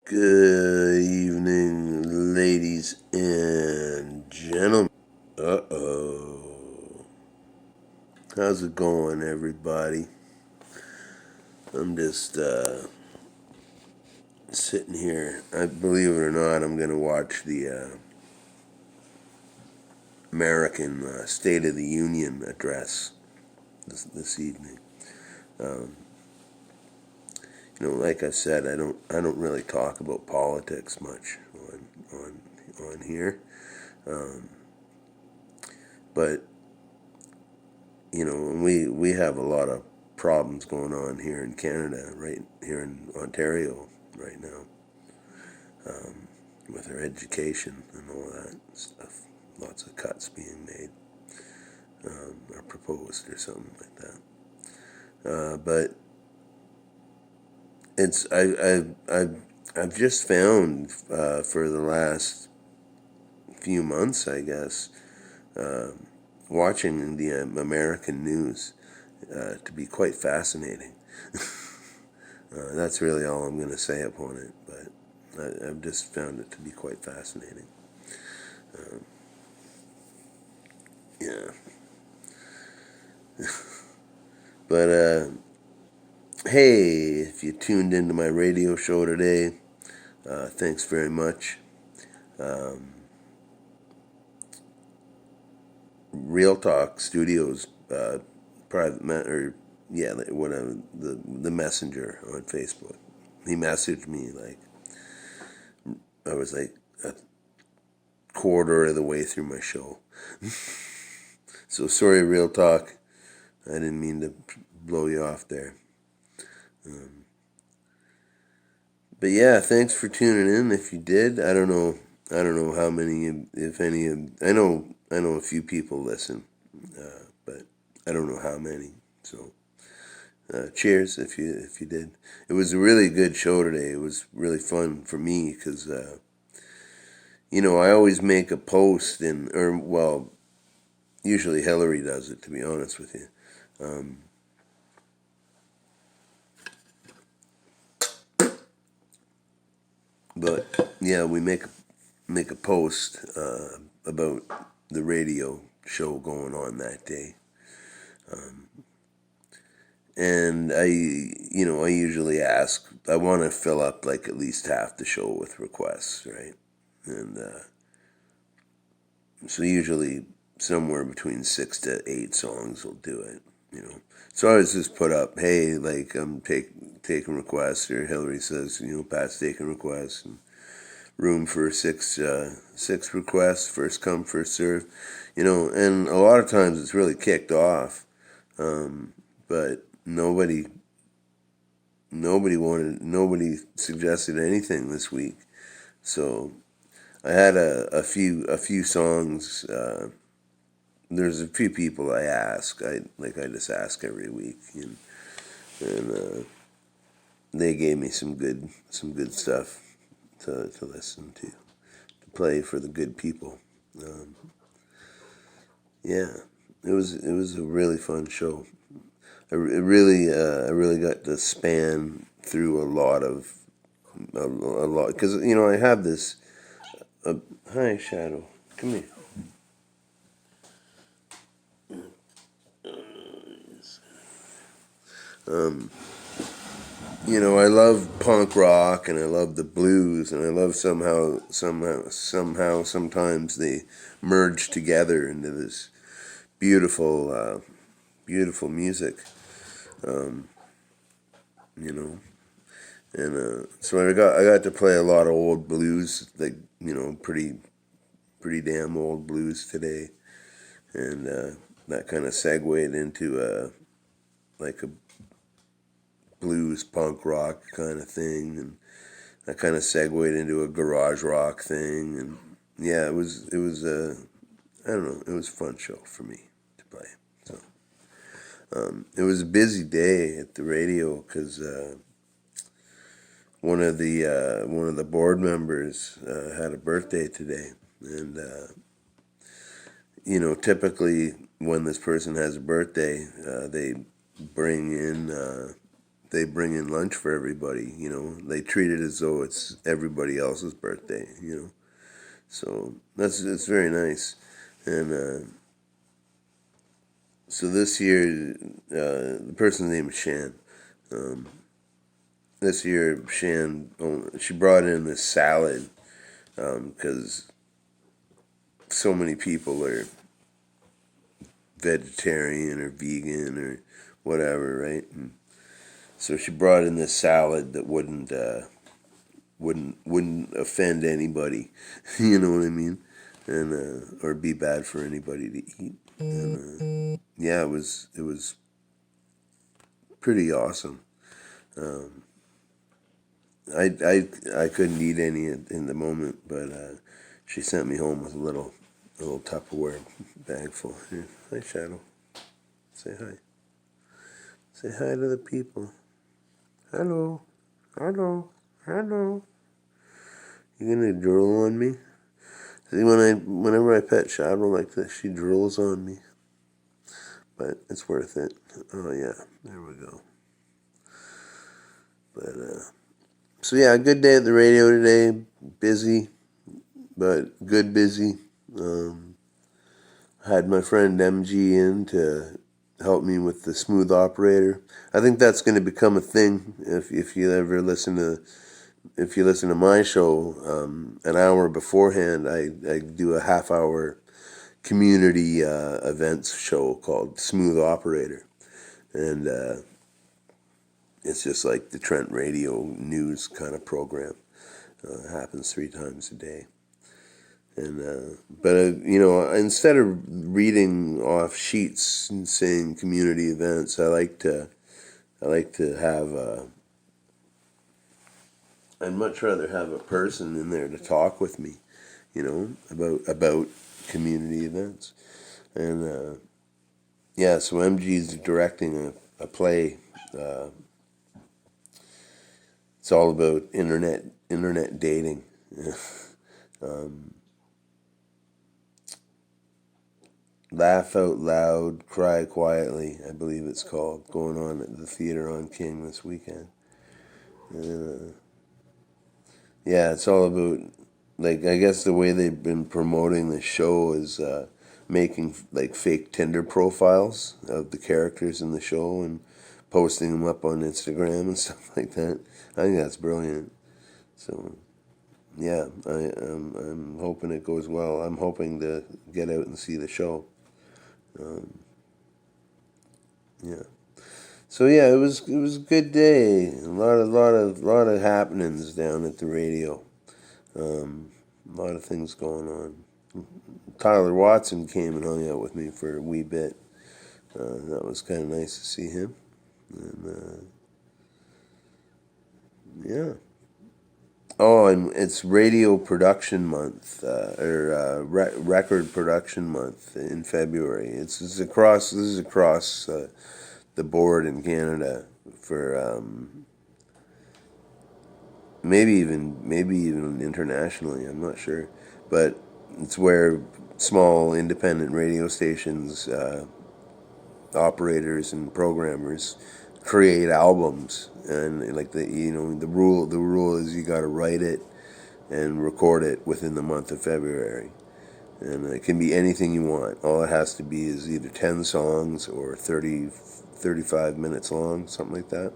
Good evening, ladies and gentlemen. Uh-oh. How's it going, everybody? I'm just sitting here. I believe it or not, I'm going to watch the American State of the Union address this evening. Um, like I said, I don't really talk about politics much on here. Um, but we have a lot of problems going on here in Canada, right here in Ontario right now, with our education and all that stuff. Lots of cuts being made, or proposed, or something like that. But I've just found for the last few months, I guess, uh, watching the American news to be quite fascinating. That's really all I'm going to say upon it, but I've just found it to be quite fascinating. Um, yeah. But, hey, if you tuned into my radio show today, thanks very much. Um, Real Talk Studios, or yeah, whatever, the messenger on Facebook. He messaged me like I was like a quarter of the way through my show. So sorry, Real Talk. I didn't mean to blow you off there. Um, but yeah, thanks for tuning in. If you did, I don't know. I don't know how many, if any. I know a few people listen, but I don't know how many. So cheers if you did. It was a really good show today. It was really fun for me because I always make a post or well, usually Hillary does it, to be honest with you. Um, but yeah, we make a post about the radio show going on that day. Um, and I usually ask, I want to fill up like at least half the show with requests, right? And so usually somewhere between 6 to 8 songs will do it. So I always just put up, hey, like I'm taking requests, or Hillary says, Pat's taking requests, and room for six requests, first come, first serve, and a lot of times it's really kicked off, but nobody suggested anything this week, so I had a few songs. There's a few people I ask. I just ask every week, and they gave me some good stuff to listen to play for the good people. Um, yeah, it was a really fun show. I really got to span through a lot because I have this. Hi, Shadow, come here. Um, I love punk rock and I love the blues and I love somehow sometimes they merge together into this beautiful music. Um, you know, and so I got to play a lot of old blues, like pretty damn old blues today, and that kind of segued into like a blues punk rock kind of thing, and that kind of segued into a garage rock thing, and yeah, it was I don't know, it was a fun show for me to play. So it was a busy day at the radio because one of the board members had a birthday today, and typically when this person has a birthday, they bring in they bring in lunch for everybody. They treat it as though it's everybody else's birthday. So it's very nice, and so this year, the person's name is Shan. Um, this year, Shan, she brought in this salad because so many people are vegetarian or vegan or whatever, right? And so she brought in this salad that wouldn't offend anybody, you know what I mean, and or be bad for anybody to eat. And yeah, it was pretty awesome. Um, I couldn't eat any in the moment, but she sent me home with a little Tupperware bag full. Here, hi Shadow, say hi. Say hi to the people. Hello, hello, hello. You gonna drool on me? See, whenever I pet Shadow like this, she drools on me. But it's worth it. Oh yeah, there we go. But so yeah, a good day at the radio today. Busy, but good busy. Had my friend MG in to help me with the smooth operator. I think that's going to become a thing if you ever listen to my show. An hour beforehand, I do a half hour community events show called Smooth Operator, and it's just like the Trent Radio news kind of program. Happens 3 times a day. And but instead of reading off sheets and saying community events, I like to have I'd much rather have a person in there to talk with me, about community events. And yeah, so MG's directing a play. Uh, it's all about internet dating. um, Laugh Out Loud, Cry Quietly, I believe it's called, going on at the theater on King this weekend. And, yeah, it's all about, like, I guess the way they've been promoting the show is making, like, fake Tinder profiles of the characters in the show and posting them up on Instagram and stuff like that. I think that's brilliant. So, yeah, I'm hoping it goes well. I'm hoping to get out and see the show. Um, yeah. So yeah, it was a good day. A lot of happenings down at the radio. A lot of things going on. Tyler Watson came and hung out with me for a wee bit. That was kind of nice to see him. And yeah. Oh, and it's Radio Production Month, or Record Production Month in February. This is across the board in Canada for maybe even internationally. I'm not sure, but it's where small independent radio stations, operators and programmers create albums, and like the rule is you got to write it and record it within the month of February. And it can be anything you want. All it has to be is either 10 songs or 35 minutes long, something like that.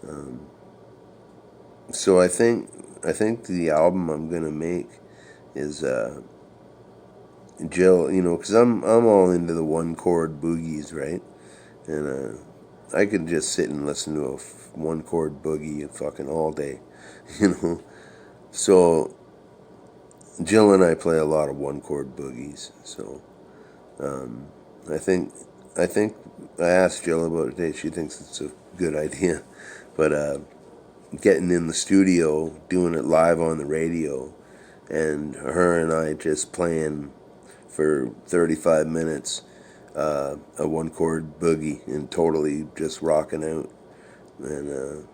Um, so I think the album I'm gonna make is Jill. Because I'm all into the one chord boogies, right? And I could just sit and listen to a one chord boogie fucking all day, you know. So Jill and I play a lot of one chord boogies. So um, I think I think I asked Jill about it today. She thinks it's a good idea, but getting in the studio, doing it live on the radio, and her and I just playing for 35 minutes a one chord boogie and totally just rocking out and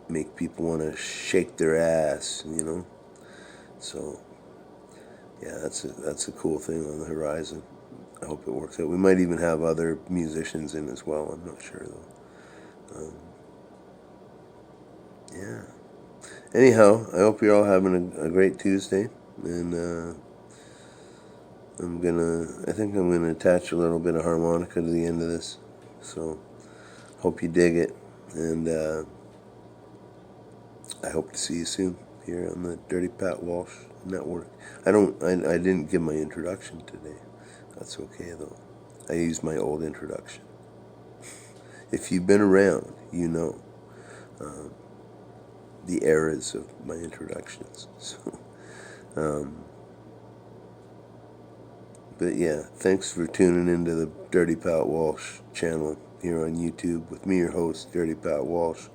make people want to shake their ass. So yeah, that's a cool thing on the horizon. I hope it works out. We might even have other musicians in as well. I'm not sure though. Um, yeah. Anyhow, I hope you're all having a great Tuesday, and I think I'm gonna attach a little bit of harmonica to the end of this. So, hope you dig it, and I hope to see you soon here on the Dirty Pat Walsh Network. I didn't give my introduction today. That's okay though. I used my old introduction. If you've been around, you know um, the eras of my introductions. So, um, but yeah, thanks for tuning into the Dirty Pat Walsh channel here on YouTube with me, your host, Dirty Pat Walsh.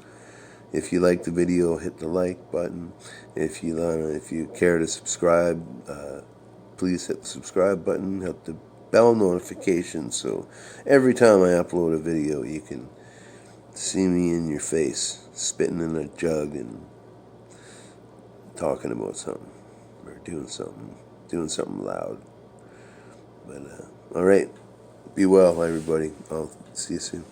If you like the video, hit the like button. If you care to subscribe, please hit the subscribe button. Hit the bell notification so every time I upload a video, you can see me in your face, spitting in a jug and talking about something or doing something loud. But all right, be well, everybody. I'll see you soon.